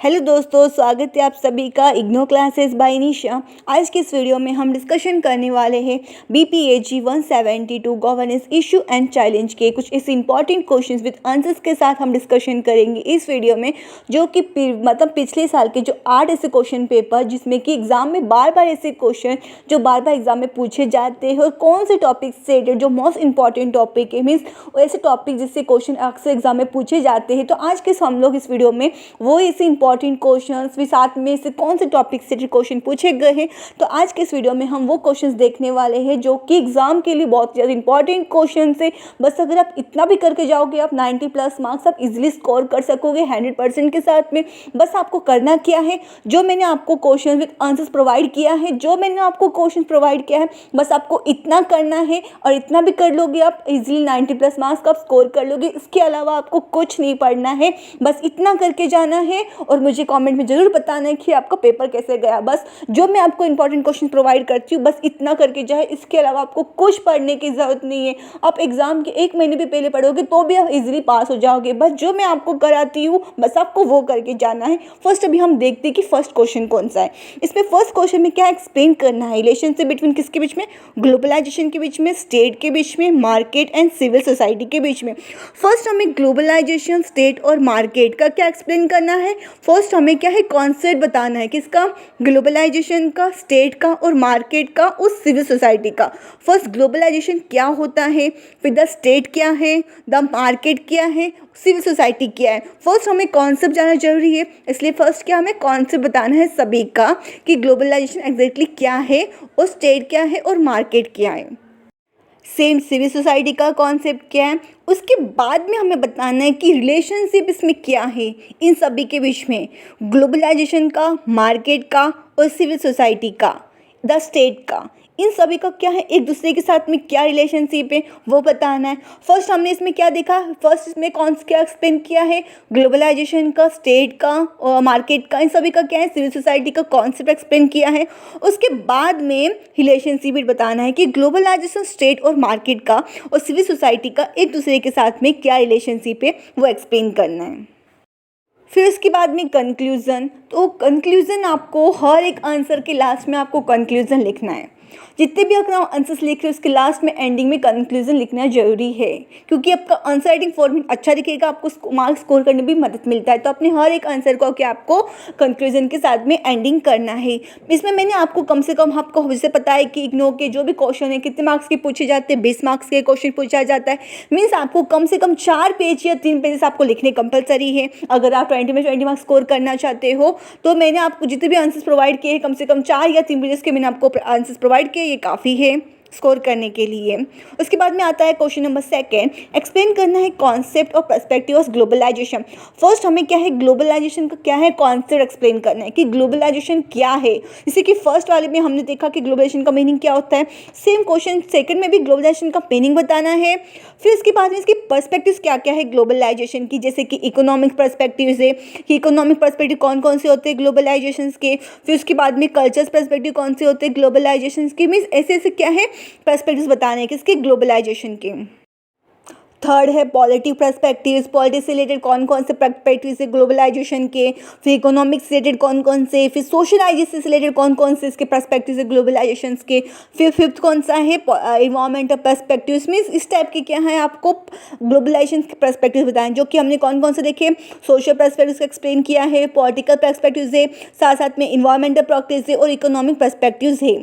Hello दोस्तों, स्वागत है आप सभी का इग्नो क्लासेस बाय निशा। आज के इस वीडियो में हम डिस्कशन करने वाले हैं BPAG 172 governance issue and challenge के कुछ इस इंपॉर्टेंट क्वेश्चंस विद आंसर्स के साथ हम डिस्कशन करेंगे इस वीडियो में, जो कि पिछले साल के जो 8 ऐसे क्वेश्चन पेपर जिसमें कि एग्जाम में बार बार ऐसे क्वेश्चन जो बार बार एग्जाम में पूछे जाते हैं और कौन से टॉपिक से जो मोस्ट इंपॉर्टेंट टॉपिक है, मीन्स ऐसे टॉपिक जिससे क्वेश्चन अक्सर एग्जाम में पूछे जाते हैं। तो आज के हम लोग इस वीडियो में वो ऐसे इंपॉर्टेंट क्वेश्चंस भी साथ में से कौन से टॉपिक से क्वेश्चन पूछे गए हैं। तो आज के इस वीडियो में हम वो क्वेश्चंस देखने वाले हैं जो कि एग्जाम के लिए बहुत ज़्यादा इंपॉर्टेंट क्वेश्चन है। बस अगर आप इतना भी करके जाओगे आप 90+ मार्क्स आप इजीली स्कोर कर सकोगे 100% के साथ में। बस आपको करना क्या है, जो मैंने आपको क्वेश्चन विद आंसर्स प्रोवाइड किया है, बस आपको इतना करना है और इतना भी कर लोगे आप इजीली 90+ मार्क्स का स्कोर कर लोगे। इसके अलावा आपको कुछ नहीं पढ़ना है, बस इतना करके जाना है और मुझे कमेंट में ज़रूर बताना है कि आपका पेपर कैसे गया। बस जो मैं आपको इंपॉर्टेंट क्वेश्चन प्रोवाइड करती हूँ बस इतना करके जाए, इसके अलावा आपको कुछ पढ़ने की ज़रूरत नहीं है। आप एग्ज़ाम के 1 महीने भी पहले पढ़ोगे तो भी आप इजीली पास हो जाओगे। बस जो मैं आपको कराती हूँ बस आपको वो करके जाना है। फर्स्ट अभी हम देखते हैं कि फर्स्ट क्वेश्चन कौन सा है। इसमें फर्स्ट क्वेश्चन में क्या एक्सप्लेन करना है, रिलेशनशिप बिटवीन किसके बीच में, ग्लोबलाइजेशन के बीच में, स्टेट के बीच में, मार्केट एंड सिविल सोसाइटी के बीच में। फर्स्ट हमें ग्लोबलाइजेशन, स्टेट और मार्केट का क्या एक्सप्लेन करना है। फर्स्ट हमें क्या है कॉन्सेप्ट बताना है, किसका, ग्लोबलाइजेशन का, स्टेट का और मार्केट का, उस सिविल सोसाइटी का। फर्स्ट ग्लोबलाइजेशन क्या होता है, फिर द स्टेट क्या है, द मार्केट क्या है, सिविल सोसाइटी क्या है। फर्स्ट हमें कॉन्सेप्ट जानना जरूरी है, इसलिए फर्स्ट क्या हमें कॉन्सेप्ट बताना है सभी का कि ग्लोबलाइजेशन एग्जैक्टली क्या है और स्टेट क्या है और मार्केट क्या है। सेम सिविल सोसाइटी का कॉन्सेप्ट क्या है। उसके बाद में हमें बताना है कि रिलेशनशिप इसमें क्या है इन सभी के बीच में, ग्लोबलाइजेशन का, मार्केट का और सिविल सोसाइटी का, द स्टेट का, इन सभी का क्या है, एक दूसरे के साथ में क्या रिलेशनशिप है वो बताना है। फर्स्ट हमने इसमें क्या देखा, फर्स्ट इसमें क्या एक्सप्लेन किया है, ग्लोबलाइजेशन का, स्टेट का और मार्केट का, इन सभी का क्या है, सिविल सोसाइटी का कॉन्सेप्ट एक्सप्लेन किया है। उसके बाद में रिलेशनशिप भी बताना है कि ग्लोबलाइजेशन, स्टेट और मार्केट का और सिविल सोसाइटी का एक दूसरे के साथ में क्या रिलेशनशिप है वो एक्सप्लेन करना है। फिर उसके बाद में कंक्लूज़न। तो कंक्लूज़न आपको हर एक आंसर के लास्ट में आपको कंक्लूज़न लिखना है। जितने भी अगर आप आंसर्स लिख रहे हो उसके लास्ट में एंडिंग में कंक्लूजन लिखना जरूरी है, क्योंकि आपका आंसर राइटिंग फॉर्मेट अच्छा दिखेगा, आपको मार्क्स स्कोर करने में भी मदद मिलता है। तो अपने हर एक आंसर को क्या आपको कंक्लूजन के साथ में एंडिंग करना है। इसमें मैंने आपको कम से कम, आपको जैसे पता है कि इग्नो के जो भी क्वेश्चन है कितने मार्क्स के पूछे जाते हैं, 20 मार्क्स के क्वेश्चन पूछा जाता है। मीन्स आपको कम से कम 4 पेज या 3 पेजेस आपको लिखने कंपलसरी है। अगर आप 20 में 20 मार्क्स स्कोर करना चाहते हो तो मैंने आपको जितने भी आंसर्स प्रोवाइड किए हैं कम से कम 4 या 3 पेजेस के मैंने आपको आंसर्स प्रोवाइड किए, ये काफ़ी है स्कोर करने के लिए। उसके बाद में आता है क्वेश्चन नंबर 2, एक्सप्लेन करना है कॉन्सेप्ट और पर्सपेक्टिव ऑफ ग्लोबलाइजेशन। फर्स्ट हमें क्या है, ग्लोबलाइजेशन का क्या है कॉन्सेप्ट एक्सप्लेन करना है कि ग्लोबलाइजेशन क्या है। जैसे कि फर्स्ट वाले में हमने देखा कि ग्लोबलाइजेशन का मीनिंग क्या होता है, सेम क्वेश्चन सेकंड में भी ग्लोबलाइजेशन का मीनिंग बताना है। फिर उसके बाद में इसकी पर्सपेक्टिव क्या क्या है ग्लोबलाइजेशन की, जैसे कि इकोनॉमिक पर्सपेक्टिव है कि इकोनॉमिक पर्सपेक्टिव कौन कौन से होते हैं ग्लोबलाइजेशन के। फिर उसके बाद में कल्चर्स पर्सपेक्टिव कौन से होते हैं ग्लोबलाइजेशन के। मीन्स ऐसे ऐसे क्या है पर्सपेक्टिव्स बताने किसके, ग्लोबलाइजेशन के। थर्ड है पॉलिटिव पर्सपेक्टिव्स, पॉलिटिक्स से रिलेटेड कौन कौन से पर्सपेक्टिव्स है ग्लोबलाइजेशन के। फिर इकोनॉमिक्स से रिलेटेड कौन कौन से, फिर सोशलाइजेशन से रिलेटेड कौन कौन से इसके पर्सपेक्टिव्स है ग्लोबलाइजेशन के। फिर फिफ्थ कौन सा है, इन्वायरमेंटल पर्सपेक्टिव्स। मीन्स इस टाइप के क्या है आपको ग्लोबलाइजेशन के पर्सपेक्टिव्स बताएं, जो कि हमने कौन कौन से देखे, सोशल पर्सपेक्टिव्स का एक्सप्लेन किया है, पॉलिटिकल पर्सपेक्टिव्स है, साथ साथ में इन्वायरमेंटल पर्सपेक्टिव्स है और इकोनॉमिक पर्सपेक्टिव्स है।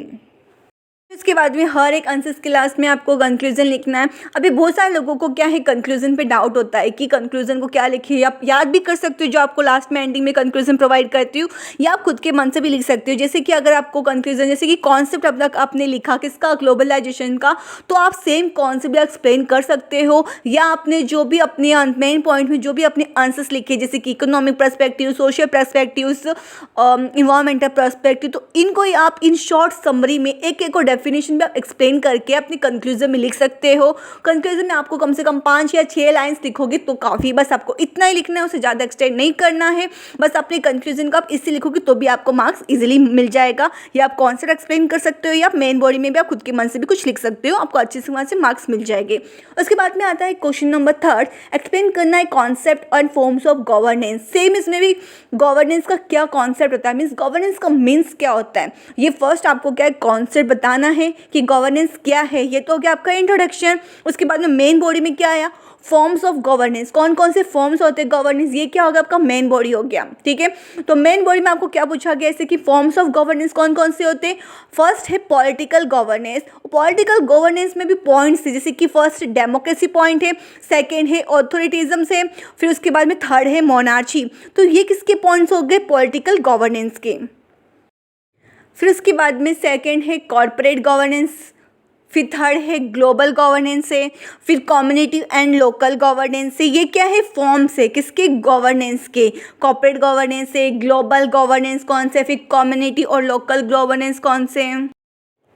इसके बाद में हर एक आंसर्स के लास्ट में आपको कंक्लूजन लिखना है। अभी बहुत सारे लोगों को क्या है कंक्लूजन पे डाउट होता है कि कंक्लूजन को क्या लिखिए। आप याद भी कर सकते हो जो आपको लास्ट में एंडिंग में कंक्लूजन प्रोवाइड करती हूँ, या आप खुद के मन से भी लिख सकते हो। जैसे कि अगर आपको कंक्लूजन, जैसे कि कॉन्सेप्ट अब तक आपने लिखा किसका, ग्लोबलाइजेशन का, तो आप सेम कॉन्सेप्ट भी एक्सप्लेन कर सकते हो। या आपने जो भी अपने मेन पॉइंट में जो भी अपने आंसर्स लिखे, जैसे कि economic perspective, social perspective, environmental perspective, तो इनको आप इन शॉर्ट समरी में एक एक को डेफिनेशन भी आप एक्सप्लेन करके अपने कंक्लूजन में लिख सकते हो। कंक्लूजन में आपको कम से कम 5 या 6 लाइन्स लिखोगे तो काफ़ी, बस आपको इतना ही लिखना है, उसे ज़्यादा एक्सटेंड नहीं करना है। बस अपने कंक्लूजन को आप इससे लिखोगे तो भी आपको मार्क्स इजीली मिल जाएगा। या आप कॉन्सेप्ट एक्सप्लेन कर सकते हो या आप मेन बॉडी में भी आप खुद के मन से भी कुछ लिख सकते हो, आपको अच्छे से वहाँ से मार्क्स मिल जाएंगे। उसके बाद में आता है क्वेश्चन नंबर 3, एक्सप्लेन करना है concept and forms of governance. Same इसमें भी गवर्नेंस का क्या कॉन्सेप्ट होता है, मीन्स गवर्नेंस का मीन्स क्या होता है, ये फर्स्ट आपको क्या है कॉन्सेप्ट बताना है कि गवर्नेंस क्या है। ये तो हो गया आपका इंट्रोडक्शन। उसके बाद में मेन बॉडी में क्या आया, फॉर्म्स ऑफ गवर्नेंस, कौन कौन से फॉर्म्स होते हैं गवर्नेंस, ये क्या होगा आपका मेन बॉडी हो गया। ठीक है, तो मेन बॉडी में आपको क्या पूछा गया ऐसे कि फॉर्म्स ऑफ गवर्नेंस कौन कौन से होते हैं। फर्स्ट है पॉलिटिकल गवर्नेंस। पॉलिटिकल गवर्नेंस में भी पॉइंट्स है, जैसे कि फर्स्ट डेमोक्रेसी पॉइंट है, सेकेंड है ऑथोरिटिज्म से, फिर उसके बाद में थर्ड है मोनार्ची। तो ये किसके पॉइंट्स हो गए, पॉलिटिकल गवर्नेंस के। फिर उसके बाद में सेकेंड है कॉर्पोरेट गवर्नेंस, फिर थर्ड है ग्लोबल गवर्नेंस है, फिर कम्युनिटी एंड लोकल गवर्नेंस है। ये क्या है, फॉर्म्स है किसके, गवर्नेंस के। कॉर्पोरेट गवर्नेंस है, ग्लोबल गवर्नेंस कौन से, फिर कम्युनिटी और लोकल गवर्नेंस कौन से हैं।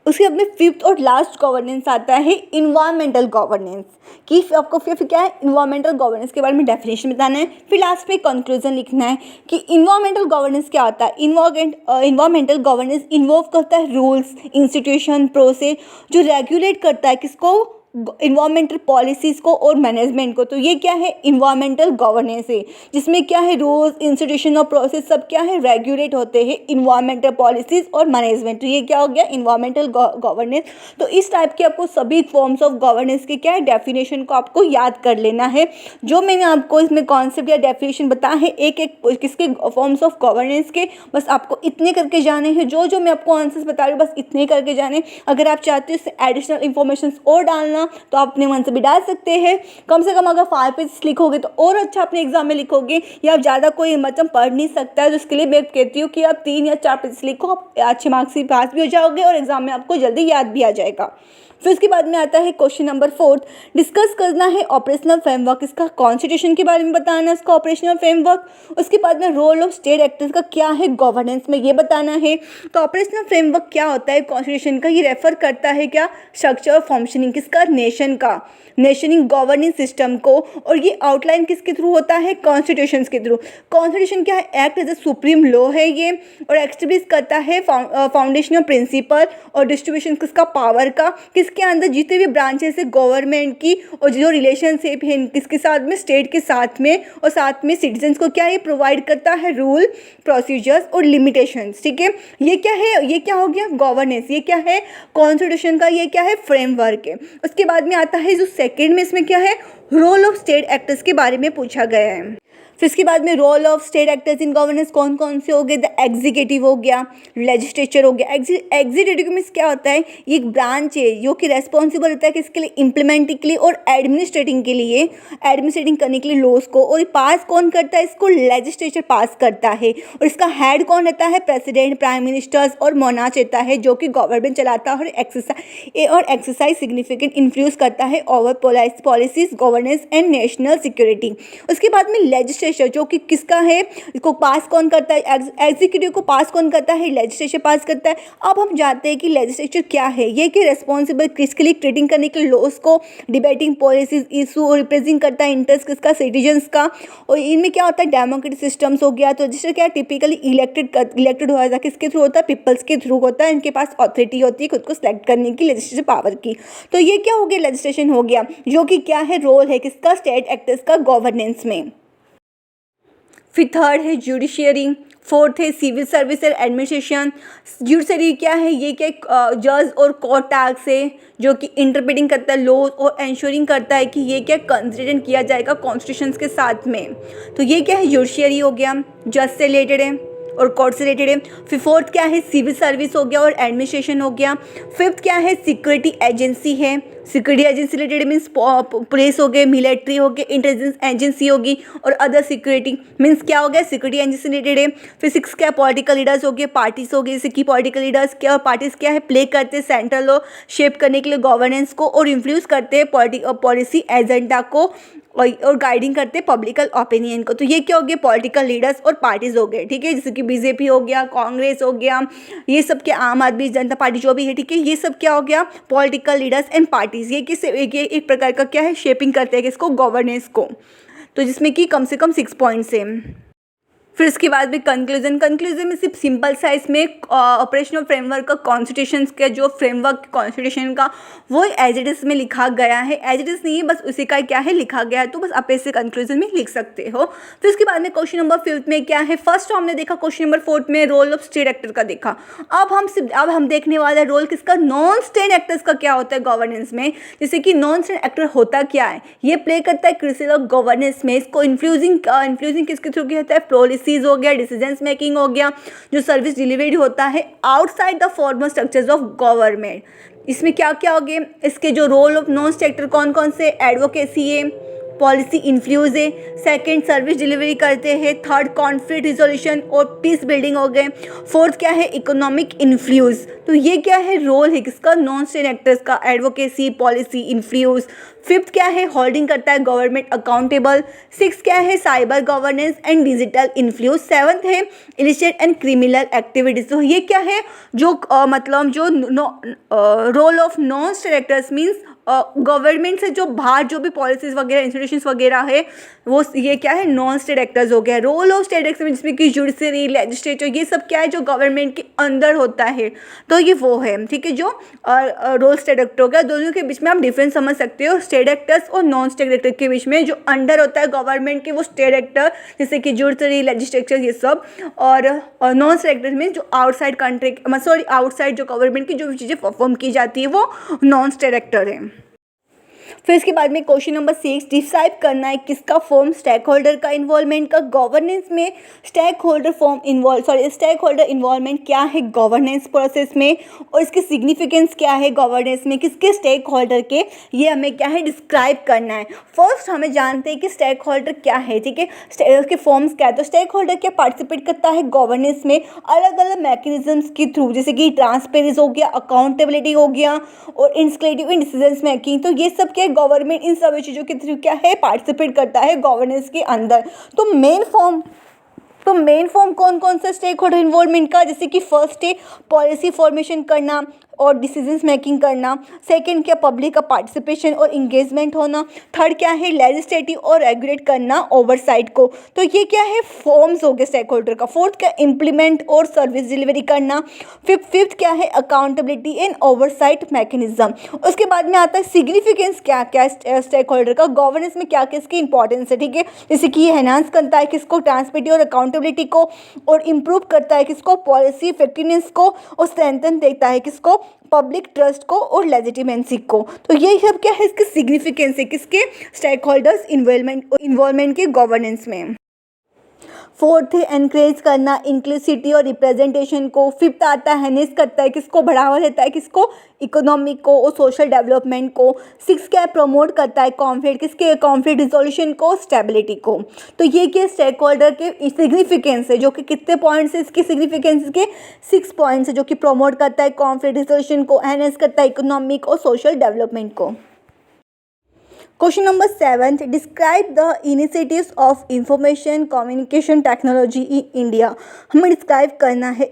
उसके बाद में फिफ्थ और लास्ट गवर्नेंस आता है इन्वायरमेंटल गवर्नेंस, कि आपको फिर क्या है इन्वायरमेंटल गवर्नेंस के बारे में डेफिनेशन बताना है। फिर लास्ट में कंक्लूजन लिखना है कि इन्वायरमेंटल गवर्नेंस क्या होता है। इन्वायरमेंटल गवर्नेंस इन्वॉल्व करता है रूल्स, इंस्टीट्यूशन, प्रोसेस जो रेगुलेट करता है किसको, इन्वायरमेंटल पॉलिसीज़ को और मैनेजमेंट को। तो ये क्या है इन्वायरमेंटल गवर्नेंस है, जिसमें क्या है रूल्स, इंस्टीट्यूशन और प्रोसेस सब क्या है रेगुलेट होते हैं इन्वायरमेंटल पॉलिसीज़ और मैनेजमेंट। तो ये क्या हो गया इन्वायरमेंटल गवर्नेंस। तो इस टाइप के आपको सभी फॉर्म्स ऑफ गवर्नेंस के क्या है डेफिनेशन को आपको याद कर लेना है। जो मैंने आपको इसमें कॉन्सेप्ट या डेफिनेशन बताया है एक एक किसके फॉर्म्स ऑफ गवर्नेंस के, बस आपको इतने करके जाने हैं। जो जो मैं आपको आंसर्स बता रही हूँ बस इतने करके जाने। अगर आप चाहते हो इससे एडिशनल इन्फॉर्मेशन और डालना तो आप अपने मन से भी डाल सकते हैं। कम से कम अगर 5 पेज लिखोगे तो और अच्छा अपने एग्जाम में लिखोगे, या आप ज़्यादा कोई मतलब पढ़ नहीं सकता है तो उसके लिए मैं कहती हूँ कि आप 3 या 4 पेज लिखो, आप अच्छे मार्क्स से पास भी हो जाओगे और एग्जाम में आपको जल्दी याद भी आ जाएगा। फिर उसके बाद में आता है क्वेश्चन नंबर 4, डिस्कस करना है ऑपरेशनल फ्रेमवर्क, इसका कॉन्स्टिट्यूशन के बारे में बताना है, इसका ऑपरेशनल फ्रेमवर्क। उसके बाद में रोल ऑफ स्टेट एक्टर्स का क्या है गवर्नेंस में, ये बताना है। तो ऑपरेशनल फ्रेमवर्क क्या होता है कॉन्स्टिट्यूशन का, ये रेफर करता है क्या स्ट्रक्चर और फंक्शनिंग किसका, नेशन का, नेशनिंग गवर्निंग सिस्टम को। और ये आउटलाइन किसके थ्रू होता है, कॉन्स्टिट्यूशन के थ्रू। कॉन्स्टिट्यूशन क्या है, act as a supreme law है ये, और एस्टेब्लिश करता है फाउंडेशनल प्रिंसिपल और डिस्ट्रीब्यूशन किसका, पावर का, किसके अंदर जितने भी ब्रांचेस है गवर्नमेंट की, और जो रिलेशनशिप है किसके साथ में, स्टेट के साथ में, और साथ में सिटीजन्स को क्या ये प्रोवाइड करता है रूल, प्रोसीजर्स और लिमिटेशंस। ठीक है, ये क्या है, ये क्या हो गया गवर्नेंस, ये क्या है कॉन्स्टिट्यूशन का, ये क्या है फ्रेमवर्क है। उसके बाद में आता है जो सेकंड में, इसमें क्या है रोल ऑफ स्टेट एक्टर्स के बारे में पूछा गया है। फिर इसके बाद में role of state actors in governance कौन कौन से हो गए, द एग्जीक्यूटिव हो गया, लेजिस्लेचर हो गया। एग्जीक्यूटिव मीन्स क्या होता है, ये एक ब्रांच है जो कि रेस्पॉन्सिबल होता है किसके लिए, इम्प्लीमेंटिंग के लिए और एडमिनिस्ट्रेटिंग के लिए, एडमिनिस्ट्रेटिंग करने के लिए लॉज को। और पास कौन करता है इसको, लेजिस्लेचर पास करता है। और इसका हेड कौन रहता है, प्रेसिडेंट, प्राइम मिनिस्टर्स और मोनार्च रहता है, जो कि गवर्नमेंट चलाता है और एक्सरसाइज सिग्निफिकेंट इन्फ्लुएंस करता है over policies, governance and national security. उसके बाद में लेजिस्लेचर जो कि किसका है, इसको पास कौन करता है, एग्जीक्यूटिव को पास कौन करता है, लेजिस्लेचर पास करता है। अब हम जानते हैं कि लेजिस्लेचर क्या है, ये कि रेस्पॉन्सिबल किसके लिए, क्रिएटिंग करने के लिए लॉस को, डिबेटिंग पॉलिसीज, इशू और रिप्रेजेंट करता है इंटरेस्ट किसका, सिटीजन्स का। और इनमें क्या होता है डेमोक्रेटिक सिस्टम्स हो गया। तो रजिस्टर क्या है, टिपिकली इलेक्टेड हो जाता है, किसके थ्रू होता है, पीपल्स के थ्रू होता है। इनके पास ऑथोरिटी होती है खुद को सिलेक्ट करने की, लेजिस्लेचर पावर की। तो ये क्या हो गया, लेजिस्लेशन हो गया, जो कि क्या है रोल है किसका, स्टेट एक्टर्स का गवर्नेंस में। फिर थर्ड है जुडिशियरी, फोर्थ है civil service and administration. Judiciary क्या है, ये क्या जज और कोर्ट टैक्स है, जो कि इंटरप्रेटिंग करता है लॉज और इंश्योरिंग करता है कि ये क्या कंसिडरेट किया जाएगा कॉन्स्टिट्यूशन के साथ में। तो ये क्या है जुडिशियरी हो गया, जज से रिलेटेड है और कोर्ट से रिलेटेड है। फिर फोर्थ क्या है, सिविल सर्विस हो गया और एडमिनिस्ट्रेशन हो गया। फिफ्थ क्या है, सिक्योरिटी एजेंसी है, security agency related means police हो गए, मिलिट्री हो गए, इंटेलिजेंस एजेंसी होगी, और अदर सिक्योरिटी मीन्स क्या हो गया, सिक्योरिटी एजेंसी रिलेटेड है। फिर सिक्स क्या, पॉलिटिकल लीडर्स हो गए, पार्टीज हो गई, जैसे कि पॉलिटिकल लीडर्स क्या और पार्टीज क्या है, प्ले करते हैं सेंट्रल लॉ शेप करने के लिए गवर्नेंस को, और इन्फ्लुएंस करते हैं पॉलिसी एजेंडा को, और गाइडिंग करते हैं पब्लिकल ओपिनियन को। तो ये क्या हो गया, पॉलिटिकल लीडर्स और पार्टीज़ हो गए, ठीक है, जैसे कि बीजेपी हो गया, कांग्रेस हो गया, ये सब क्या, आम आदमी जनता पार्टी जो भी है, ठीक है, ये सब क्या हो गया, पॉलिटिकल लीडर्स एंड पार्टीज़। ये एक प्रकार का क्या है, शेपिंग करते हैं किसको, गवर्नेंस को। तो जिसमें कि कम से कम 6 पॉइंट्स हैं। फिर इसके बाद भी कंक्लूजन में सिर्फ सिंपल सा इसमें ऑपरेशनल फ्रेमवर्क का कॉन्स्टिट्यूशन का जो फ्रेमवर्क कॉन्स्टिट्यूशन का वो एज इट इज़ में लिखा गया है, एज इट इज़ नहीं है, बस उसी का क्या है लिखा गया है। तो बस आप ऐसे कंक्लूजन में लिख सकते हो। फिर उसके बाद में क्वेश्चन नंबर 5 में क्या है, फर्स्ट हमने देखा क्वेश्चन नंबर 4 में रोल ऑफ स्टेट एक्टर का देखा। अब हम देखने वाला रोल किसका, नॉन स्टेट एक्टर्स का क्या होता है गवर्नेंस में। जैसे कि नॉन स्टेट एक्टर होता क्या है, ये प्ले करता है क्रिटिकल ऑफ गवर्नेंस में। इसको इन्फ्लुएंसिंग किसके थ्रू किया जाता है, पॉलिसीज हो गया, डिसीजंस मेकिंग हो गया, जो सर्विस डिलीवरी होता है outside the formal structures of government. इसमें क्या क्या हो गए, इसके जो role of non state actor कौन कौन से, एडवोकेसी है, पॉलिसी इन्फ्लूज है, सेकंड सर्विस डिलीवरी करते हैं, थर्ड कॉन्फ्लिक्ट रिजोल्यूशन और पीस बिल्डिंग हो गए, फोर्थ क्या है, इकोनॉमिक इन्फ्लूज। तो ये क्या है, रोल है किसका, नॉन स्टेट एक्टर्स का, एडवोकेसी, पॉलिसी इन्फ्लूज। फिफ्थ क्या है, होल्डिंग करता है गवर्नमेंट अकाउंटेबल। सिक्स क्या है, cyber governance and digital influence. Seventh है इलिसिट एंड क्रिमिनल एक्टिविटीज। तो ये क्या है, जो मतलब जो role of non state actors means government से जो बाहर जो भी पॉलिसीज वगैरह इंस्टीट्यूशंस वगैरह है वो, ये क्या है, नॉन स्टेट एक्टर्स हो गया। रोल ऑफ स्टेट एक्टर्स में जिसमें कि जुडिशरी, लेजिस्लेचर, ये सब क्या है जो गवर्नमेंट के अंदर होता है। तो ये वो है, ठीक है, जो रोल स्टेट एक्टर हो गया। दोनों के बीच में आप डिफरेंस समझ सकते हो, स्टेट एक्टर्स और नॉन स्टेट एक्टर के बीच में। जो अंडर होता है गवर्नमेंट के वो स्टेट एक्टर, जैसे कि जुडिशरी, लेजिस्लेचर, ये सब। और नॉन स्टेट एक्टर में जो आउटसाइड कंट्री, सॉरी आउटसाइड जो गवर्नमेंट की जो भी चीज़ें परफॉर्म की जाती है वो नॉन स्टेट एक्टर है। फिर इसके बाद में क्वेश्चन नंबर 6 डिसाइड करना है किसका फॉर्म, स्टेक होल्डर का इन्वॉल्वमेंट का। गवर्नेंस में स्टेक होल्डर इन्वॉल्वमेंट क्या है गवर्नेंस प्रोसेस में, और इसकी सिग्निफिकेंस क्या है गवर्नेंस में, किसके स्टेक होल्डर के, ये हमें क्या है डिस्क्राइब करना है। फर्स्ट हमें जानते हैं कि स्टेक होल्डर क्या है, ठीक है, उसके फॉर्म्स क्या है। तो स्टेक होल्डर क्या पार्टिसिपेट करता है गवर्नेंस में अलग अलग मैकेनिज्म्स के थ्रू, जैसे कि ट्रांसपेरेंसी हो गया, अकाउंटेबिलिटी हो गया और इंस्क्लेटिव इन डिसीजंस मेकिंग। तो ये सब क्या, गवर्नमेंट इन सभी चीज़ों के थ्रू क्या है पार्टिसिपेट करता है गवर्नेंस के अंदर। तो मेन फॉर्म कौन कौन सा स्टेक होल्डर इन्वॉल्वमेंट का, जैसे कि फर्स्ट है पॉलिसी फॉर्मेशन करना और डिसीजंस मेकिंग करना। सेकंड क्या, पब्लिक का पार्टिसिपेशन और इंगेजमेंट होना। थर्ड क्या है, लेजिस्लेटिव और रेगुलेट करना ओवरसाइट को। तो ये क्या है, फॉर्म्स हो गए स्टेक होल्डर का। फोर्थ क्या, इम्प्लीमेंट और सर्विस डिलीवरी करना। फिफ्थ क्या है, अकाउंटेबिलिटी एंड ओवरसाइट मैकेनिज्म। उसके बाद में आता है सिग्निफिकेंस क्या क्या स्टेक होल्डर का, गवर्नेंस में क्या किसकी इंपॉर्टेंस है, ठीक है, जैसे कि ये एनहांस करता है किसको, ट्रांसपेरेंसी और अकाउंटेबिलिटी को, और इम्प्रूव करता है किसको, पॉलिसी इफेक्टिवनेस को, और स्ट्रेंथन देता है किसको, पब्लिक ट्रस्ट को और लेजिटिमेंसी को। तो ये सब क्या है, इसकी सिग्निफिकेंस है किसके, स्टेक होल्डर्स इन्वॉल्वमेंट के गवर्नेंस में। फोर्थ है एनकरेज करना इंक्लूसिविटी और रिप्रेजेंटेशन को। फिफ्थ आता है एनहेंस करता है किसको, बढ़ावा देता है किसको, इकोनॉमिक को और सोशल डेवलपमेंट को। सिक्स क्या है, प्रमोट करता है कॉन्फ्लिक्ट, किसके, कॉन्फ्लिक्ट रिजोल्यूशन को, स्टेबिलिटी को। तो ये क्या स्टेक होल्डर के सिग्निफिकेंस है, जो कि कितने पॉइंट्स है इसकी सिग्निफिकेंस के, 6 पॉइंट्स है, जो कि प्रमोट करता है कॉन्फ्लिक्ट रिजोल्यूशन को, एनहेंस करता है इकोनॉमिक और सोशल डेवलपमेंट को। Question number 7 describe the initiatives of information communication technology in India. हमें डिस्क्राइब करना है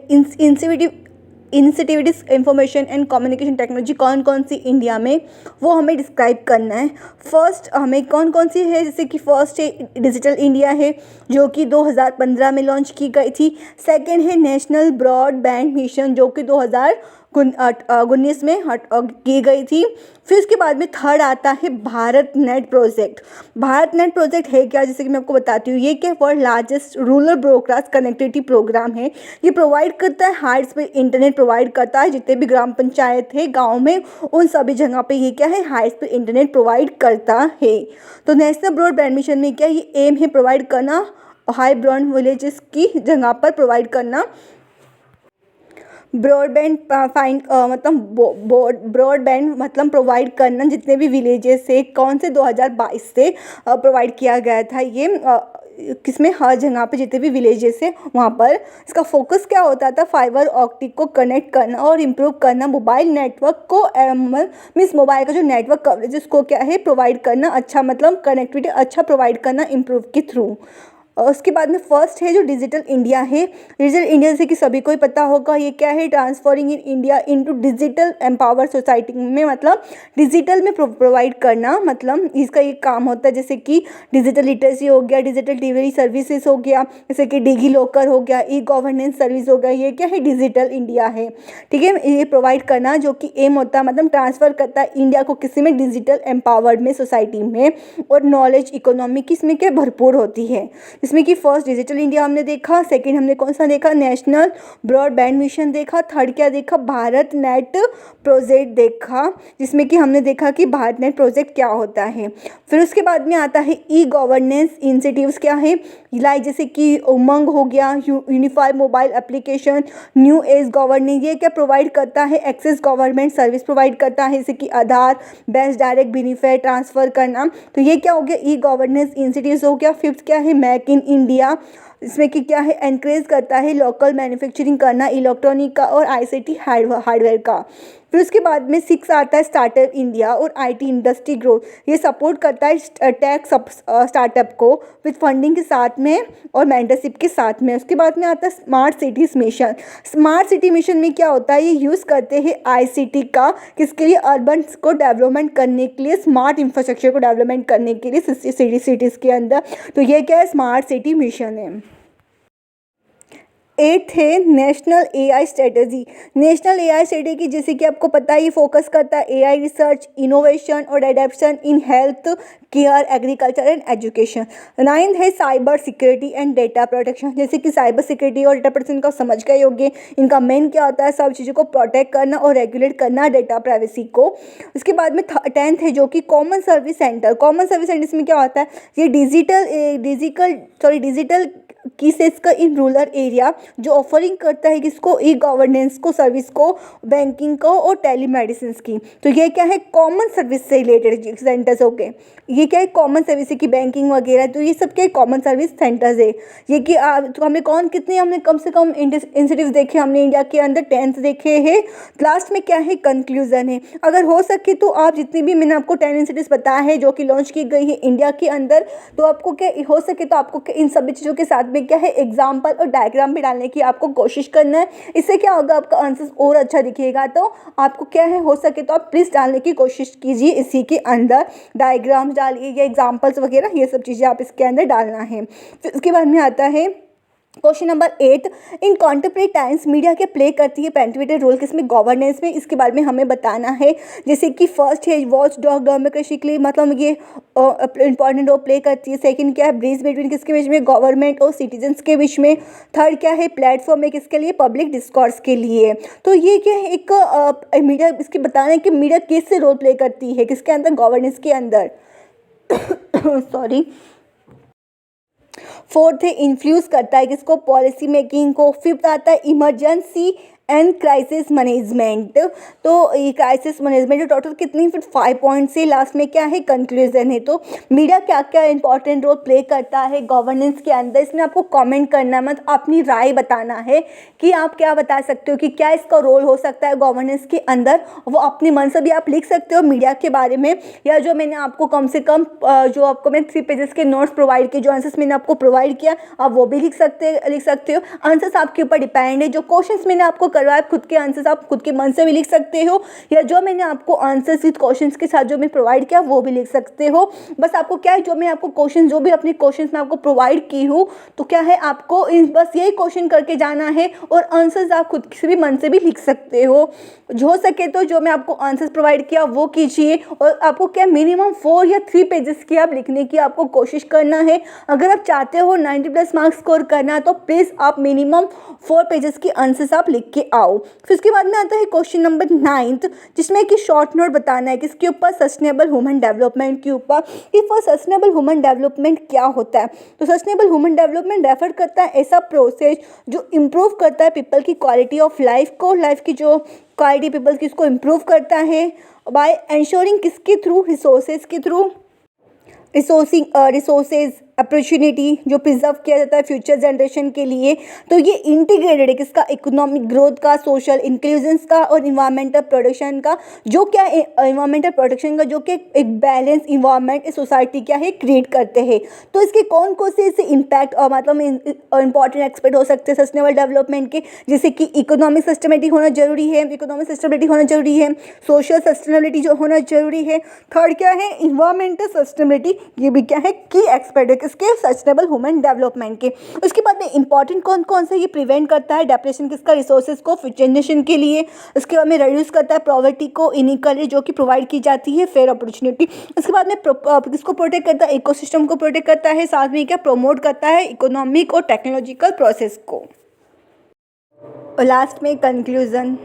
initiatives information and communication technology कौन कौन सी इंडिया में, वो हमें डिस्क्राइब करना है। फर्स्ट हमें कौन कौन सी है, जैसे कि फर्स्ट है डिजिटल इंडिया है, जो कि 2015 में लॉन्च की गई थी। सेकंड है नेशनल ब्रॉडबैंड मिशन, जो कि 2019 में की गई थी। फिर उसके बाद में थर्ड आता है Bharat net project. Bharat net project है क्या, जैसे कि मैं आपको बताती हूँ, ये क्या world largest rural broadcast connectivity programme है। ये प्रोवाइड करता है हाई स्पीड इंटरनेट प्रोवाइड करता है, जितने भी ग्राम पंचायत है गाँव में उन सभी जगह पे ये क्या है हाई स्पीड इंटरनेट प्रोवाइड करता है। तो नेशनल ब्रॉडबैंड मिशन में क्या ये एम है प्रोवाइड करना हाई ब्रॉड विलेजेस की जगह पर प्रोवाइड करना ब्रॉडबैंड ब्रॉडबैंड मतलब प्रोवाइड करना जितने भी विलेजेस से कौन से 2022 से प्रोवाइड किया गया था। किसमें, हर जगह पे जितने भी विलेजेस है वहाँ पर। इसका फोकस क्या होता था, फाइबर ऑप्टिक को कनेक्ट करना और इम्प्रूव करना, मोबाइल नेटवर्क को मीन्स मोबाइल का जो नेटवर्क कवरेज उसको क्या है प्रोवाइड करना, अच्छा मतलब कनेक्टिविटी अच्छा प्रोवाइड करना इम्प्रूव के थ्रू। और उसके बाद में फर्स्ट है जो डिजिटल इंडिया है। डिजिटल इंडिया जैसे कि सभी को ही पता होगा ये क्या है, transforming in India into digital empower society में, मतलब डिजिटल में प्रोवाइड करना, मतलब इसका ये काम होता है। जैसे कि डिजिटल लिटरेसी हो गया, डिजिटल डिलीवरी सर्विसेज हो गया, जैसे कि डिजी लॉकर हो गया, ई गवर्नेंस सर्विस हो गया, ये क्या है डिजिटल इंडिया है। ठीक है, ये प्रोवाइड करना जो कि एम होता है, मतलब ट्रांसफ़र करता है इंडिया को किसी में डिजिटल एम्पावर्ड में सोसाइटी में। और नॉलेज इकोनॉमी की इसमें क्या भरपूर होती है, इसमें कि फर्स्ट डिजिटल इंडिया हमने देखा, सेकंड हमने कौन सा देखा, नेशनल ब्रॉडबैंड मिशन देखा, थर्ड क्या देखा, भारत नेट प्रोजेक्ट देखा, जिसमें कि हमने देखा कि भारत नेट प्रोजेक्ट क्या होता है। फिर उसके बाद में आता है ई गवर्नेंस इनिशिएटिव्स क्या है, लाइक जैसे कि उमंग हो गया, unified mobile application, new age governance, ये क्या प्रोवाइड करता है, एक्सेस गवर्नमेंट सर्विस प्रोवाइड करता है, जैसे कि आधार बेस्ट डायरेक्ट बेनिफिट ट्रांसफ़र करना। तो ये क्या हो गया, ई गवर्नेंस इनिशिएटिव्स हो गया। फिफ्थ क्या है, मेक इन इंडिया, इसमें कि क्या है एनकरेज करता है लोकल मैन्युफैक्चरिंग करना, इलेक्ट्रॉनिक का और आईसीटी हार्डवेयर का। फिर उसके बाद में सिक्स आता है स्टार्टअप इंडिया और आईटी इंडस्ट्री ग्रोथ, ये सपोर्ट करता है टेक स्टार्टअप को विद फंडिंग के साथ में और मेंटरशिप के साथ में। उसके बाद में आता है smart cities mission. Smart city mission में क्या होता है, ये यूज़ करते हैं आईसीटी का किसके लिए, अर्बन को डेवलपमेंट करने के लिए, स्मार्ट इंफ्रास्ट्रक्चर को डेवलपमेंट करने के लिए सिटीज़ के अंदर। तो ये क्या है, स्मार्ट सिटी मिशन है। एट्थ है national AI strategy. National AI strategy जैसे कि आपको पता है ये फोकस करता है एआई रिसर्च, इनोवेशन और adoption in health care, agriculture and education. Ninth है cyber security and data protection, जैसे कि साइबर सिक्योरिटी और डेटा प्रोटेक्शन का समझ गए होंगे, इनका मेन क्या होता है, सब चीज़ों को प्रोटेक्ट करना और रेगुलेट करना डेटा प्राइवेसी को। उसके बाद में टेंथ है जो कि common service centre. Common service centre में क्या होता है, ये डिजिटल केसेस का इन रूरल एरिया जो ऑफरिंग करता है किसको, ई गवर्नेंस को, सर्विस को, बैंकिंग को और टेलीमेडिसिन की। तो ये क्या है, कॉमन सर्विस से रिलेटेड सेंटर्स हो गए। ये क्या है, कॉमन सर्विस की बैंकिंग वगैरह, तो ये सब क्या कॉमन सर्विस सेंटर्स है। ये कि तो हमने हमने कम से कम इंसेंटिव्स देखे, हमने इंडिया के अंदर 10 देखे हैं। लास्ट में क्या है, कंक्लूजन है। अगर हो सके तो आप जितनी भी मैंने आपको 10 इंसेंटिव्स बताया है जो कि लॉन्च की गई है इंडिया के अंदर, तो आपको क्या हो सके तो आपको इन सभी चीज़ों के साथ में क्या है एग्जाम्पल और डायग्राम भी डालने की आपको कोशिश करना है। इससे क्या होगा, आपका आंसर और अच्छा दिखेगा। तो आपको क्या है, हो सके तो आप प्लीज़ डालने की कोशिश कीजिए, इसी के अंदर डायग्राम डालिए या एग्जाम्पल्स वगैरह, ये सब चीज़ें आप इसके अंदर डालना है। फिर उसके बाद में आता है क्वेश्चन नंबर 8, इन कॉन्टेम्परेरी टाइम्स मीडिया के प्ले करती है पेंटिवेटेड रोल किसमें, गवर्नेंस में, इसके बारे में हमें बताना है। जैसे कि फर्स्ट है वॉच डॉग डेमोक्रेसी के लिए, मतलब ये इंपॉर्टेंट रोल प्ले करती है। सेकंड क्या है, ब्रिज बिटवीन किसके बीच में, गवर्नमेंट और सिटीजन्स के बीच में। थर्ड क्या है, प्लेटफॉर्म है किसके लिए, पब्लिक डिस्कोर्स के लिए। तो ये क्या है, एक मीडिया इसके बताना है कि मीडिया किससे रोल प्ले करती है, किसके अंदर, गवर्नेंस के अंदर सॉरी। फोर्थ है इन्फ्लुएंस करता है किसको, पॉलिसी मेकिंग को। फिफ्थ आता है इमरजेंसी एंड क्राइसिस मैनेजमेंट। तो ये क्राइसिस मैनेजमेंट टोटल कितनी, फिर 5 पॉइंट से लास्ट में क्या है, कंक्लूजन है। तो मीडिया क्या क्या इंपॉर्टेंट रोल प्ले करता है गवर्नेंस के अंदर, इसमें आपको कमेंट करना है, मतलब अपनी राय बताना है कि आप क्या बता सकते हो कि क्या इसका रोल हो सकता है गवर्नेंस के अंदर। वो अपने मन से भी आप लिख सकते हो मीडिया के बारे में, या जो मैंने आपको कम से कम जो आपको मैं 3 पेजेस के नोट्स प्रोवाइड किए, जो आंसर्स मैंने आपको प्रोवाइड किया, आप वो भी लिख सकते हो। आंसर्स आपके ऊपर डिपेंड है। जो क्वेश्चंस मैंने आपको करवाया, खुद के आंसर्स आप खुद के मन से भी लिख सकते हो, या जो मैंने आपको आंसर्स विद क्वेश्चंस के साथ जो मैं प्रोवाइड किया वो भी लिख सकते हो। बस आपको क्या है, जो मैं आपको क्वेश्चन, जो भी अपने क्वेश्चंस मैं आपको प्रोवाइड की हूँ, तो क्या है आपको बस यही क्वेश्चन करके जाना है, और आंसर्स आप खुद से भी मन से भी लिख सकते हो। जो हो सके तो जो मैं आपको आंसर्स प्रोवाइड किया वो कीजिए, और आपको क्या मिनिमम 4 या 3 पेजेस की आप लिखने की आपको कोशिश करना है। अगर आप चाहते हो 90+ मार्क्स स्कोर करना, तो प्लीज़ आप मिनिमम 4 पेजेस की आंसर्स आप लिख के आओ। फिर उसके बाद में आता है क्वेश्चन नंबर 9, जिसमें कि शॉर्ट नोट बताना है किसके ऊपर, सस्टेनेबल ह्यूमन डेवलपमेंट के ऊपर। कि फॉर सस्टेनेबल ह्यूमन डेवलपमेंट क्या होता है, तो सस्टेनेबल ह्यूमन डेवलपमेंट रेफर करता है ऐसा प्रोसेस जो इम्प्रूव करता है पीपल की क्वालिटी ऑफ लाइफ को, लाइफ की जो क्वालिटी पीपल की उसको इम्प्रूव करता है बाय एंश्योरिंग किसके थ्रू, रिसोर्सेज के थ्रू, रिसोर्सेज अपॉर्चुनिटी जो प्रिजर्व किया जाता है फ्यूचर जनरेशन के लिए। तो ये इंटीग्रेटेड है किसका, इकोनॉमिक ग्रोथ का, सोशल इंक्लूजन्स का और इन्वायरमेंटल प्रोटेक्शन का, जो क्या इन्वायरमेंटल प्रोटेक्शन का जो कि एक बैलेंस इन्वायरमेंट इस सोसाइटी क्या है क्रिएट करते हैं। तो इसके कौन कौन से इससे इम्पैक्ट और मतलब इंपॉर्टेंट एक्सपेक्ट हो सकते हैं सस्टेनेबल डेवलपमेंट के, जैसे कि इकोनॉमिक सस्टेनेबिलिटी होना जरूरी है, इकोनॉमिक सस्टेनेबिलिटी होना जरूरी है, सोशल सस्टेनेबिलिटी जो होना जरूरी है, थर्ड क्या है इन्वायरमेंटल सस्टेनेबिलिटी, ये भी क्या है की एक्सपेक्ट है किसके सस्टेनेबल ह्यूमन डेवलपमेंट के। उसके बाद में इंपॉर्टेंट कौन कौन से ये प्रिवेंट करता है डेप्रेशन किसका, रिसोर्सेज को फ्यूचर जनरेशन के लिए। उसके बाद में रिड्यूस करता है पॉवर्टी को, इनइक्वालिटी जो कि प्रोवाइड की जाती है, फेयर अपॉर्चुनिटी। उसके बाद में किसको प्रोटेक्ट करता है, इकोसिस्टम को प्रोटेक्ट करता है, साथ में क्या प्रमोट करता है इकोनॉमिक और टेक्नोलॉजिकल प्रोसेस को। और लास्ट में कंक्लूजन,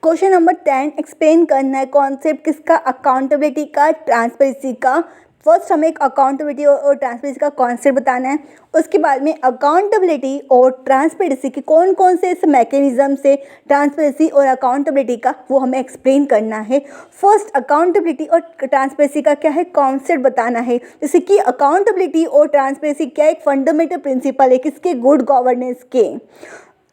क्वेश्चन नंबर 10 एक्सप्लेन करना है कॉन्सेप्ट किसका, अकाउंटेबिलिटी का, ट्रांसपेरेंसी का। फर्स्ट हमें एक अकाउंटेबिलिटी और ट्रांसपेरेंसी का कॉन्सेप्ट बताना है। उसके बाद में अकाउंटेबिलिटी और ट्रांसपेरेंसी के कौन कौन से इस मैकेनिज्म से ट्रांसपेरेंसी और अकाउंटेबिलिटी का वो हमें एक्सप्लेन करना है। फर्स्ट अकाउंटेबिलिटी और ट्रांसपेरेंसी का क्या है कॉन्सेप्ट बताना है। जैसे कि अकाउंटेबिलिटी और ट्रांसपेरेंसी क्या एक फंडामेंटल प्रिंसिपल है किसके, गुड गवर्नेंस के।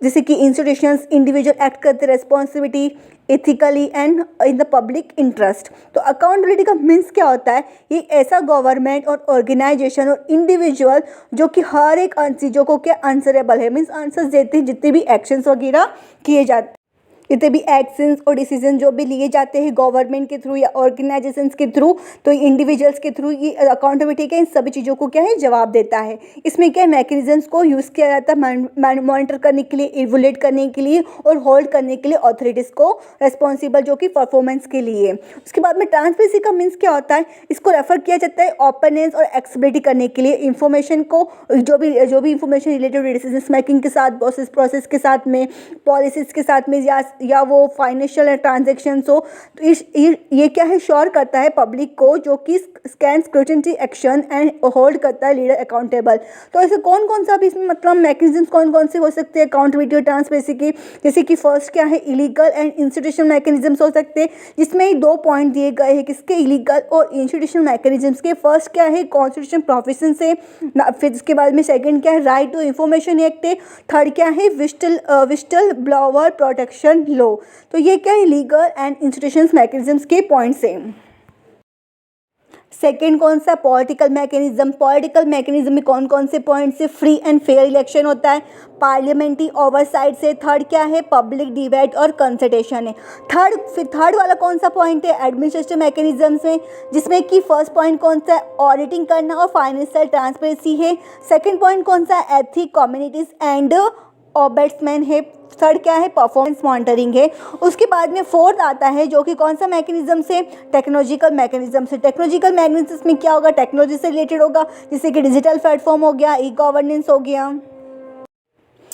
जैसे कि इंस्टीट्यूशंस इंडिविजुअल एक्ट करते responsibility ethically and in the public interest. तो अकाउंटेबिलिटी का मीन्स क्या होता है, ये ऐसा गवर्नमेंट और ऑर्गेनाइजेशन और इंडिविजुअल जो कि हर एक चीज़ों को क्या आंसरेबल है, मीन्स आंसर्स देते हैं जितने भी एक्शंस वगैरह किए जाते, जितने भी एक्शंस और डिसीजन जो भी लिए जाते हैं गवर्नमेंट के थ्रू या ऑर्गेनाइजेशंस के थ्रू, तो इंडिविजुअल्स के थ्रू ये अकाउंटेबिलिटी के इन सभी चीज़ों को क्या है जवाब देता है। इसमें क्या मैकेनिज्म्स को यूज़ किया जाता है मॉनिटर करने के लिए, इवोलेट करने के लिए और होल्ड करने के लिए अथॉरिटीज़ को रेस्पॉन्सिबल जो कि परफॉर्मेंस के लिए। उसके बाद में ट्रांसपेरेंसी का मीन्स क्या होता है, इसको रेफर किया जाता है ओपननेस और एक्सेसिबिलिटी करने के लिए, इंफॉर्मेशन को जो भी इंफॉर्मेशन रिलेटेड डिसीजन मेकिंग के साथ, प्रोसेस के साथ में, पॉलिसीज़ के साथ में या वो फाइनेंशियल ट्रांजैक्शंस हो, तो ये क्या है श्योर करता है पब्लिक को जो कि scan scrutiny action and hold करता है लीडर अकाउंटेबल। तो ऐसे कौन कौन सा भी इसमें मतलब मैकेनिज्म कौन कौन से हो सकते हैं अकाउंटेबिलिटी और ट्रांसपेरेंसी की। जैसे कि फर्स्ट क्या है इलीगल एंड इंस्टीट्यूशनल मैकेनिज्म्स हो सकते हैं, जिसमें 2 पॉइंट दिए गए हैं किसके, इलीगल और इंस्टीट्यूशनल मैकेनिज्म्स के। फर्स्ट क्या है कॉन्स्टिट्यूशन प्रोविजन से, फिर इसके बाद में सेकंड क्या है राइट टू इंफॉर्मेशन एक्ट है, थर्ड क्या है विस्टल ब्लोअर प्रोटेक्शन लॉ। तो ये क्या है लीगल एंड इंस्टीट्यूशनल मैकेनिज्म्स के पॉइंट्स हैं। सेकेंड कौन सा पॉलिटिकल मैकेनिज्म, पॉलिटिकल मैकेनिज्म में कौन कौन से पॉइंट से, फ्री एंड फेयर इलेक्शन होता है, पार्लियामेंट्री ओवरसाइट से, थर्ड क्या है पब्लिक डिबेट और कंसल्टेशन है। थर्ड वाला कौन सा पॉइंट है एडमिनिस्ट्रेटिव मैकेनिज्म्स में, जिसमें कि फर्स्ट पॉइंट कौन सा है ऑडिटिंग करना और फाइनेंशियल ट्रांसपेरेंसी है। सेकेंड पॉइंट कौन सा है एथिक कम्युनिटीज एंड ऑम्बड्समैन है। थर्ड क्या है परफॉर्मेंस मॉनिटरिंग है। उसके बाद में फोर्थ आता है जो कि कौन सा मैकेनिज्म से, टेक्नोलॉजिकल मैकेनिज्म से। टेक्नोलॉजिकल मैकेनिज्म में क्या होगा, टेक्नोलॉजी से रिलेटेड होगा, जैसे कि डिजिटल प्लेटफॉर्म हो गया, ई गवर्नेंस हो गया।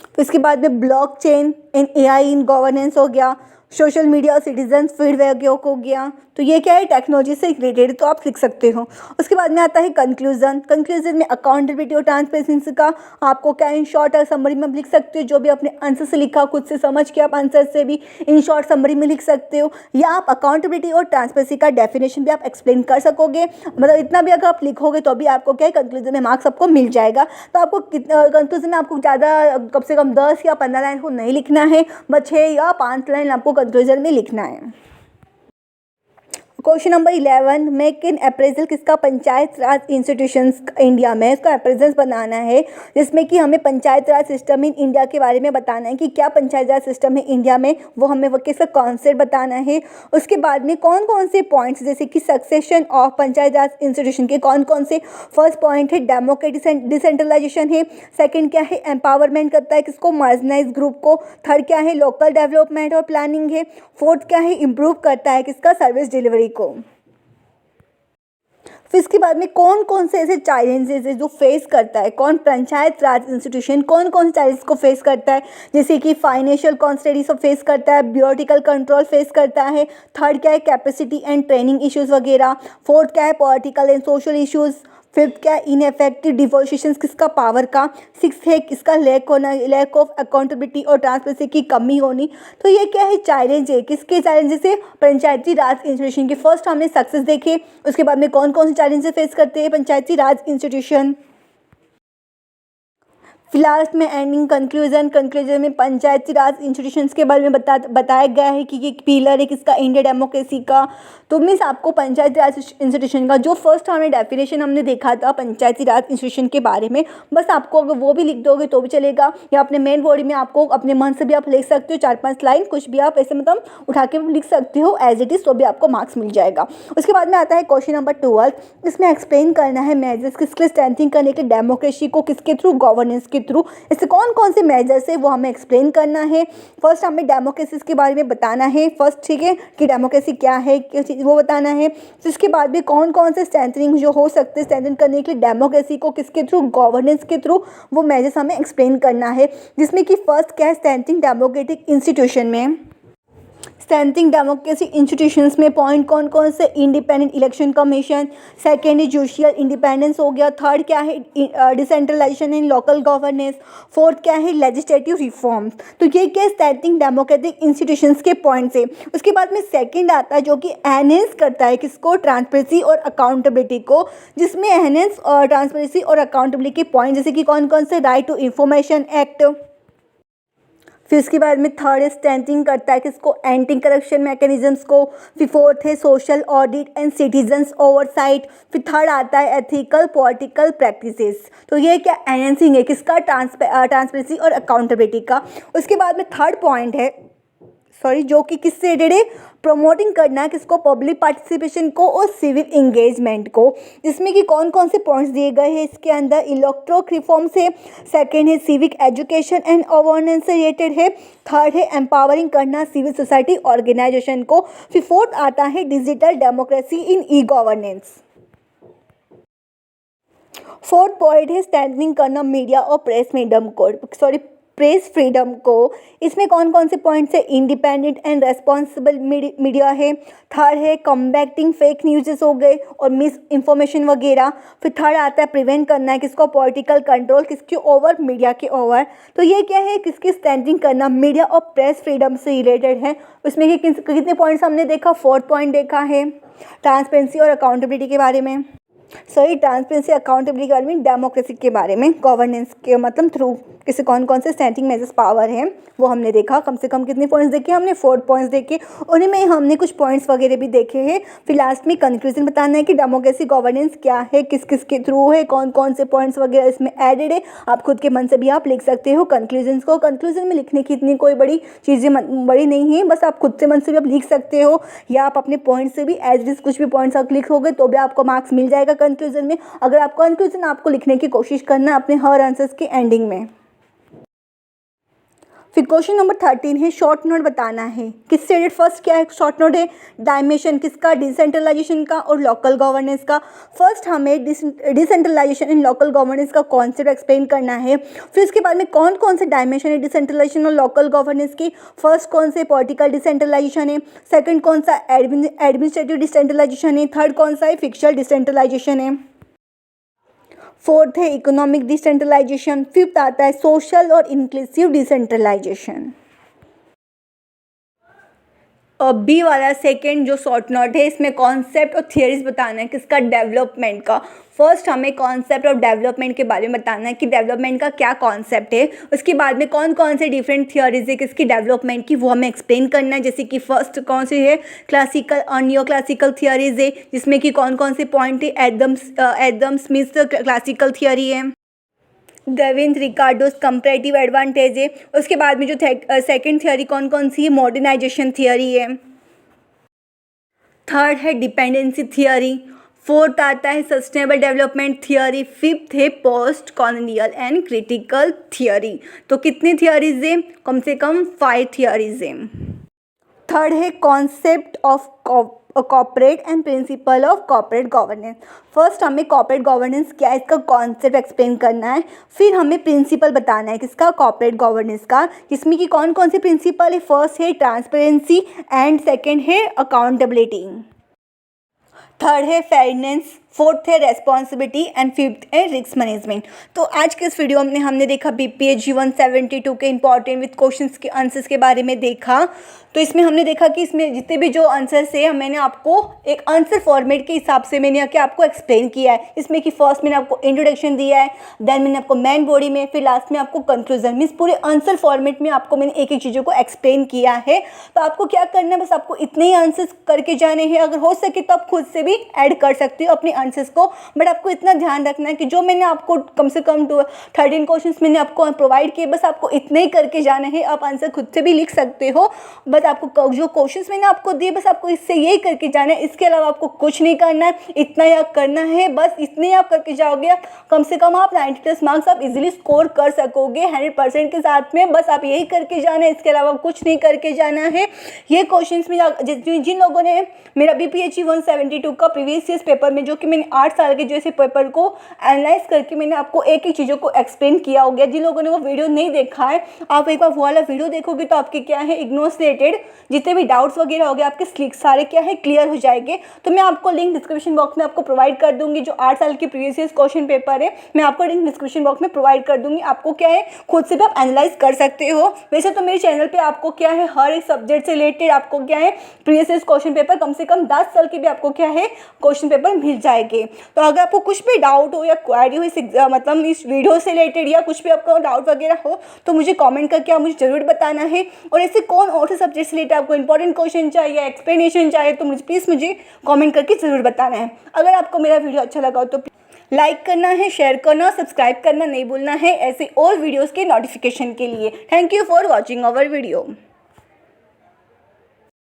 तो इसके बाद में blockchain in AI in governance हो गया, सोशल मीडिया और सिटीजन फीडबैक हो गया। तो ये क्या है टेक्नोलॉजी से रिलेटेड, तो आप लिख सकते हो। उसके बाद में आता है कंक्लूजन में अकाउंटेबिलिटी और ट्रांसपेरेंसी का आपको क्या इन शॉर्ट और समरी में लिख सकते हो, जो भी अपने आंसर से लिखा खुद से समझ के आप आंसर से भी इन शॉर्ट समरी में लिख सकते हो, या आप अकाउंटेबिलिटी और ट्रांसपेरेंसी का डेफिनेशन भी आप एक्सप्लेन कर सकोगे। मतलब इतना भी अगर आप लिखोगे तो भी आपको क्या है कंक्लूजन में मार्क्स आपको मिल जाएगा। तो आपको कंक्लूजन में आपको ज़्यादा कम से कम 10 या 15 लाइन को नहीं लिखना है, बस 6 या 5 लाइन आपको कंक्लूजन में लिखना है। Question number 11 make in appraisal किसका, पंचायत राज इंस्टीट्यूशंस इंडिया में, इसका अप्रेजल बनाना है, जिसमें कि हमें पंचायत राज सिस्टम इन इंडिया के बारे में बताना है कि क्या पंचायत राज सिस्टम है इंडिया में, वो हमें वो किसका कॉन्सेप्ट बताना है। उसके बाद में कौन कौन से पॉइंट्स, जैसे कि succession of panchayat Raj institution के कौन कौन से, फर्स्ट पॉइंट है डेमोक्रेटिक डिसेंट्रलाइजेशन है, सेकेंड क्या है एम्पावरमेंट करता है किसको, मार्जिनाइज ग्रुप को, थर्ड क्या है लोकल डेवलपमेंट और प्लानिंग है, फोर्थ क्या है इम्प्रूव करता है किसका सर्विस डिलीवरी को। फिर इसके बाद में कौन कौन से ऐसे चैलेंजेस है जो फेस करता है कौन, पंचायत राज इंस्टीट्यूशन कौन कौन से चैलेंजेस को फेस करता है, जैसे कि फाइनेंशियल कॉन्स्टेंट्स फेस करता है, ब्यूरोक्रेटिकल कंट्रोल फेस करता है, थर्ड क्या है कैपेसिटी एंड ट्रेनिंग इश्यूज़ वगैरह, फोर्थ क्या है political and social issues, fifth क्या है, इनएफेक्टिव डिवोल्यूशन किसका, पावर का। सिक्स है किसका, लैक ऑफ अकाउंटेबिलिटी और ट्रांसपेरेंसी की कमी होनी। तो ये क्या है, चैलेंज है। किसके चैलेंजेस है, पंचायती राज इंस्टीट्यूशन के। फर्स्ट हमने सक्सेस देखे, उसके बाद में कौन कौन से चैलेंजेस फेस करते हैं पंचायती राज इंस्टीट्यूशन। लास्ट में एंडिंग कंक्लूजन में पंचायती राज इंस्टीट्यूशंस के बारे में बताया गया है कि ये पिलर है किसका, इंडिया डेमोक्रेसी का। तो मीन्स आपको पंचायती राज इंस्टीट्यूशन का जो फर्स्ट हमने डेफिनेशन हमने देखा था पंचायती राज इंस्टीट्यूशन के बारे में, बस आपको अगर वो भी लिख दोगे तो भी चलेगा, या अपने मेन बॉडी में आपको अपने मन से भी आप लिख सकते हो 4-5 लाइन, कुछ भी आप ऐसे मतलब उठा के लिख सकते हो एज इट इज़, तो भी आपको मार्क्स मिल जाएगा। उसके बाद में आता है क्वेश्चन नंबर 12। इसमें एक्सप्लेन करना है मेजर्स किसके स्ट्रेंथिंग करने के लिए डेमोक्रेसी को, किसके थ्रू, गवर्नेंस के थ्रू। इससे कौन कौन से मेजर्स है वो हमें एक्सप्लेन करना है। फर्स्ट हमें डेमोक्रेसी के बारे में बताना है फर्स्ट, ठीक है, कि डेमोक्रेसी क्या है वो बताना है। तो इसके बाद भी कौन कौन से स्ट्रेंथनिंग जो हो सकते हैं स्ट्रेंथन करने के लिए डेमोक्रेसी को, किसके थ्रू, गवर्नेंस के थ्रू, वो मेजर्स हमें एक्सप्लेन करना है। जिसमें कि फर्स्ट क्या है, स्ट्रेंथनिंग डेमोक्रेटिक इंस्टीट्यूशन में, स्ट्रेंथनिंग डेमोक्रेसी इंस्टीट्यूशंस में पॉइंट कौन कौन से, इंडिपेंडेंट इलेक्शन कमीशन। सेकेंड है जुडिशियल इंडिपेंडेंस हो गया। थर्ड क्या है, डिसेंट्रलाइजेशन इन लोकल गवर्नेंस। फोर्थ क्या है, लेजिस्लेटिव रिफॉर्म्स। तो ये क्या स्ट्रेंथनिंग डेमोक्रेटिक इंस्टीट्यूशंस के पॉइंट्स है। उसके बाद में सेकेंड आता है जो कि एनहेंस करता है किसको, ट्रांसपेरेंसी और अकाउंटेबिलिटी को, जिसमें एनहेंस और ट्रांसपेरेंसी और अकाउंटेबिलिटी के पॉइंट जैसे कि कौन कौन से, राइट टू इंफॉर्मेशन एक्ट। फिर इसके बाद में थर्ड है स्ट्रेंथनिंग करता है किसको, एंटी करप्शन मैकेनिज्म्स को। फिर फोर्थ है social audit and citizens oversight. फिर थर्ड आता है एथिकल पॉलिटिकल प्रैक्टिसेस। तो ये क्या एनहेंसिंग है किसका, ट्रांसपेरेंसी और अकाउंटेबिलिटी का। उसके बाद में थर्ड पॉइंट है जो कि किससे रिलेटेड है, प्रमोटिंग करना है किसको, पब्लिक पार्टिसिपेशन को और सिविल इंगेजमेंट को। जिसमें कि कौन कौन से पॉइंट्स दिए गए हैं इसके अंदर, इलेक्ट्रो रिफॉर्म से। सेकेंड है सिविक एजुकेशन एंड अवेयरनेस से रिलेटेड है। थर्ड है एम्पावरिंग करना सिविल सोसाइटी ऑर्गेनाइजेशन को। फिर फोर्थ आता है digital democracy in e governance. Fourth point है स्ट्रेंथनिंग करना मीडिया और प्रेस फ्रीडम को। इसमें कौन कौन से पॉइंट्स है, इंडिपेंडेंट एंड रेस्पॉन्सिबल मीडिया है। थर्ड है कॉम्बैक्टिंग फेक न्यूज़ हो गए और मिस इन्फॉर्मेशन वगैरह। फिर थर्ड आता है प्रिवेंट करना है किसको, पॉलिटिकल कंट्रोल किसके ओवर, मीडिया के ओवर। तो ये क्या है, किसकी स्ट्रेंथनिंग करना मीडिया और प्रेस फ्रीडम से रिलेटेड है। उसमें कितने पॉइंट्स हमने देखा, फोर्थ पॉइंट देखा है ट्रांसपेरेंसी और अकाउंटेबिलिटी के बारे में, ट्रांसपेरेंसी अकाउंटेबिलिटी के बारे में, डेमोक्रेसी के बारे में, गवर्नेंस के मतलब थ्रू किसे कौन कौन से स्ट्रेंथनिंग मेजर्स पावर हैं वो हमने देखा। कम से कम कितने पॉइंट्स देखे हमने, 4 पॉइंट्स देखे, उन्हीं में हमने कुछ पॉइंट्स वगैरह भी देखे हैं। फिर लास्ट में कंक्लूजन बताना है कि डेमोक्रेसी गवर्नेंस क्या है, किस किस के थ्रू है, कौन कौन से पॉइंट्स वगैरह इसमें एडेड है। आप खुद के मन से भी आप लिख सकते हो कंक्लूजन को। कंक्लूजन में लिखने की इतनी कोई बड़ी चीज़ें बड़ी नहीं है, बस आप खुद से मन से भी आप लिख सकते हो, या आप अपने पॉइंट से भी एज इट इज कुछ भी पॉइंट्स आप लिखोगे तो भी आपको मार्क्स मिल जाएगा कंक्लूजन में। अगर आप कंक्लूजन आपको लिखने की कोशिश करना अपने हर आंसर्स के एंडिंग में। फिर क्वेश्चन नंबर 13 है शॉर्ट नोट बताना है किससे रिलेटेड। फर्स्ट क्या है, शॉर्ट नोट है डायमेंशन किसका, डिसेंट्रलाइजेशन का और लोकल गवर्नेंस का। फर्स्ट हमें डिसेंट्रलाइजेशन इन लोकल गवर्नेंस का कॉन्सेप्ट एक्सप्लेन करना है। फिर इसके बाद में कौन कौन से डायमेंशन है डिसेंट्रलाइजेशन और लोकल गवर्नेंस की। फर्स्ट कौन से पॉलिटिकल डिसेंट्रलाइजेशन है, सेकंड कौन सा एडमिनिस्ट्रेटिव डिसेंट्रलाइजेशन है, थर्ड कौन सा है फिक्शल डिसेंट्रलाइजेशन है, फोर्थ है इकोनॉमिक डिसेंट्रलाइजेशन, फिफ्थ आता है सोशल और इंक्लूसिव डिसेंट्रलाइजेशन। और बी वाला सेकेंड जो शॉर्ट नोट है इसमें कॉन्सेप्ट और थियरीज बताना है किसका, डेवलपमेंट का। फर्स्ट हमें कॉन्सेप्ट ऑफ डेवलपमेंट के बारे में बताना है कि डेवलपमेंट का क्या कॉन्सेप्ट है। उसके बाद में कौन कौन से डिफरेंट थियरीज है किसकी डेवलपमेंट की वो हमें एक्सप्लेन करना है। जैसे कि फर्स्ट कौन सी है, क्लासिकल और नियो क्लासिकल थियरीज है, जिसमें कि कौन कौन से पॉइंट है, एडम स्मिथ क्लासिकल थियरी है, डेविन रिकार्डोस कंपैरेटिव एडवांटेज है। उसके बाद में जो सेकंड थियरी कौन कौन सी है, मॉडर्नाइजेशन थियरी है। थर्ड है डिपेंडेंसी थियरी। फोर्थ आता है सस्टेनेबल डेवलपमेंट थियरी। फिफ्थ है post colonial and critical theory. तो कितनी थियरीज है, कम से कम 5 थियरीज है। थर्ड है concept of corporate and principle of corporate governance. First हमें कॉर्पोरेट गवर्नेंस क्या है इसका कॉन्सेप्ट एक्सप्लेन करना है। फिर हमें प्रिंसिपल बताना है किसका, कॉर्पोरेट गवर्नेंस का, जिसमें कि कौन कौन से प्रिंसिपल है। फर्स्ट है ट्रांसपेरेंसी एंड सेकंड है अकाउंटेबिलिटी। थर्ड है फेयरनेस, फोर्थ है रेस्पॉन्सिबिलिटी एंड फिफ्थ है रिस्क मैनेजमेंट। तो आज के इस वीडियो में हमने देखा BPSG 172 के इंपॉर्टेंट विद क्वेश्चंस के आंसर्स के बारे में देखा। तो इसमें हमने देखा कि इसमें जितने भी जो आंसर्स है मैंने आपको एक आंसर फॉर्मेट के हिसाब से मैंने क्या आपको एक्सप्लेन किया है। इसमें कि फर्स्ट मैंने आपको इंट्रोडक्शन दिया है, देन मैंने आपको मेन बॉडी में, फिर लास्ट में आपको कंक्लूजन, मीन्स पूरे आंसर फॉर्मेट में आपको मैंने एक एक चीज़ों को एक्सप्लेन किया है। तो आपको क्या करना है, बस आपको इतने ही आंसर्स करके जाने हैं। अगर हो सके तो आप खुद से भी ऐड कर सकते हो अपने आंसर्स को, बट आपको इतना ध्यान रखना है कि जो मैंने आपको कम से कम 13 क्वेश्चन मैंने आपको प्रोवाइड किए, बस आपको इतने ही करके जाना है। आप आंसर खुद से भी लिख सकते हो, बस आपको जो क्वेश्चन मैंने आपको दिए बस आपको इससे यही करके जाना है। इसके अलावा आपको कुछ नहीं करना है, इतना ही आप करना है। बस इतने आप करके जाओगे, कम से कम आप 90+ मार्क्स आप इजीली स्कोर कर सकोगे 100% के साथ में। बस आप यही करके जाना है, इसके अलावा कुछ नहीं करके जाना है। ये क्वेश्चंस में जिन लोगों ने मेरा BPSG 172 का प्रीवियस ईयर पेपर में, जो कि मैंने 8 साल के जैसे पेपर को एनालाइज करके मैंने आपको एक एक चीज़ों को एक्सप्लेन किया हो गया। जिन लोगों ने वो वीडियो नहीं देखा है, आप एक बार वो वाला वीडियो देखोगे तो आपके क्या है इग्नोर से रिलेटेड जितने भी डाउट्स वगैरह हो गए आपके सारे क्या है क्लियर हो जाएंगे। तो मैं आपको लिंक डिस्क्रिप्शन बॉक्स में आपको प्रोवाइड कर दूंगी। जो 8 साल की प्रीवियस ईयर क्वेश्चन पेपर है, मैं आपको लिंक डिस्क्रिप्शन बॉक्स में प्रोवाइड कर दूंगी। आपको क्या है खुद से भी आप एनालाइज कर सकते हो। वैसे तो मेरे चैनल पे आपको क्या है हर एक सब्जेक्ट से रिलेटेड आपको क्या है प्रीवियस ईयर क्वेश्चन पेपर कम से कम 10 साल के भी आपको क्या है क्वेश्चन पेपर मिल जाएंगे। तो अगर आपको कुछ भी डाउट हो या क्वेरी हो मतलब इस वीडियो से रिलेटेड या कुछ भी आपका डाउट वगैरह हो, तो मुझे कमेंट करके आप मुझे ज़रूर बताना है। और ऐसे कौन और से सब्जेक्ट से रिलेटेड आपको इंपॉर्टेंट क्वेश्चन चाहिए, एक्सप्लेनेशन चाहिए, तो मुझे प्लीज़ मुझे कमेंट करके ज़रूर बताना है। अगर आपको मेरा वीडियो अच्छा लगा हो तो लाइक करना है, शेयर करना, सब्सक्राइब करना नहीं भूलना है ऐसे और वीडियोज़ के नोटिफिकेशन के लिए। Thank you for watching our video.